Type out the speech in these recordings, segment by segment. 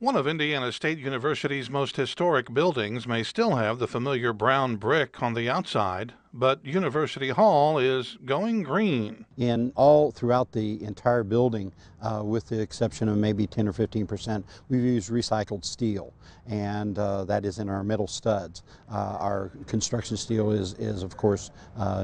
One of Indiana State University's most historic buildings may still have the familiar brown brick on the outside, but University Hall is going green. In all throughout the entire building, with the exception of maybe 10 or 15%, we've used recycled steel, and that is in our metal studs. Our construction steel is of course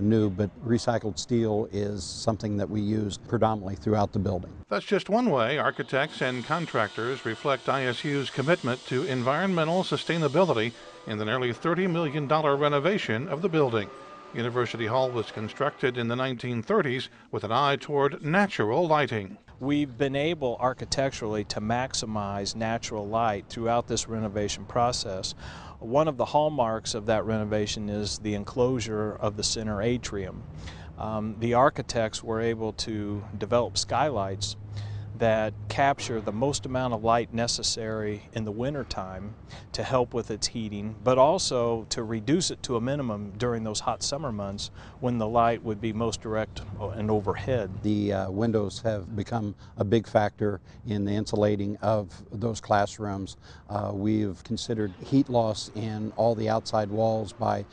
new, but recycled steel is something that we use predominantly throughout the building. That's just one way architects and contractors reflect ISU's commitment to environmental sustainability in the nearly $30 million renovation of the building. University Hall was constructed in the 1930s with an eye toward natural lighting. We've been able architecturally to maximize natural light throughout this renovation process. One of the hallmarks of that renovation is the enclosure of the center atrium. The architects were able to develop skylights that capture the most amount of light necessary in the wintertime to help with its heating, but also to reduce it to a minimum during those hot summer months when the light would be most direct and overhead. The windows have become a big factor in the insulating of those classrooms. We've considered heat loss in all the outside walls by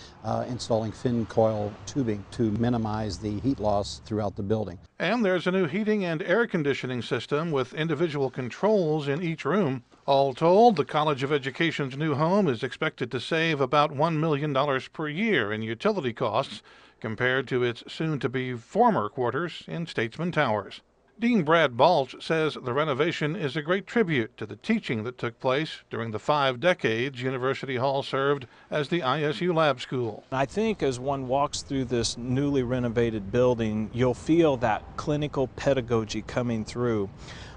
installing thin coil tubing to minimize the heat loss throughout the building. And there's a new heating and air conditioning system with individual controls in each room. All told, the College of Education's new home is expected to save about $1 million per year in utility costs compared to its soon-to-be former quarters in Statesman Towers. Dean Brad Balch says the renovation is a great tribute to the teaching that took place during the 5 decades University Hall served as the ISU Lab School. I think as one walks through this newly renovated building, you'll feel that clinical pedagogy coming through.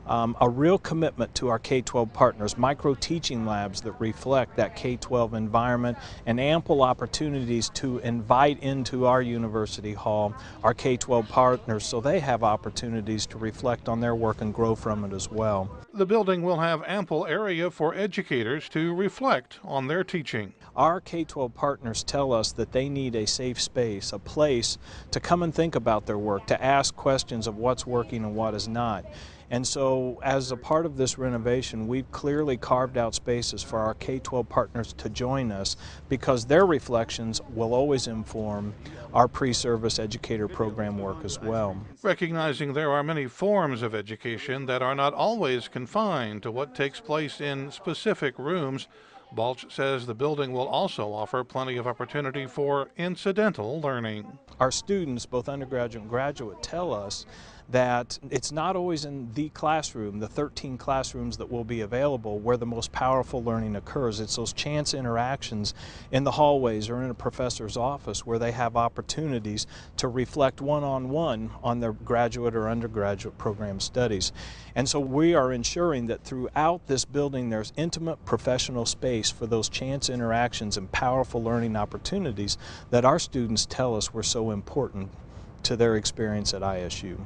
A real commitment to our K-12 partners, micro-teaching labs that reflect that K-12 environment, and ample opportunities to invite into our University Hall our K-12 partners so they have opportunities to reflect on their work and grow from it as well. The building will have ample area for educators to reflect on their teaching. Our K-12 partners tell us that they need a safe space, a place to come and think about their work, to ask questions of what's working and what is not. And so as a part of this renovation, we've clearly carved out spaces for our K-12 partners to join us because their reflections will always inform our pre-service educator program work as well. Recognizing there are many forms of education that are not always confined to what takes place in specific rooms, Balch says the building will also offer plenty of opportunity for incidental learning. Our students, both undergraduate and graduate, tell us that it's not always in the classroom, the 13 classrooms that will be available, where the most powerful learning occurs. It's those chance interactions in the hallways or in a professor's office where they have opportunities to reflect one-on-one on their graduate or undergraduate program studies. And so we are ensuring that throughout this building there's intimate professional space for those chance interactions and powerful learning opportunities that our students tell us were so important to their experience at ISU.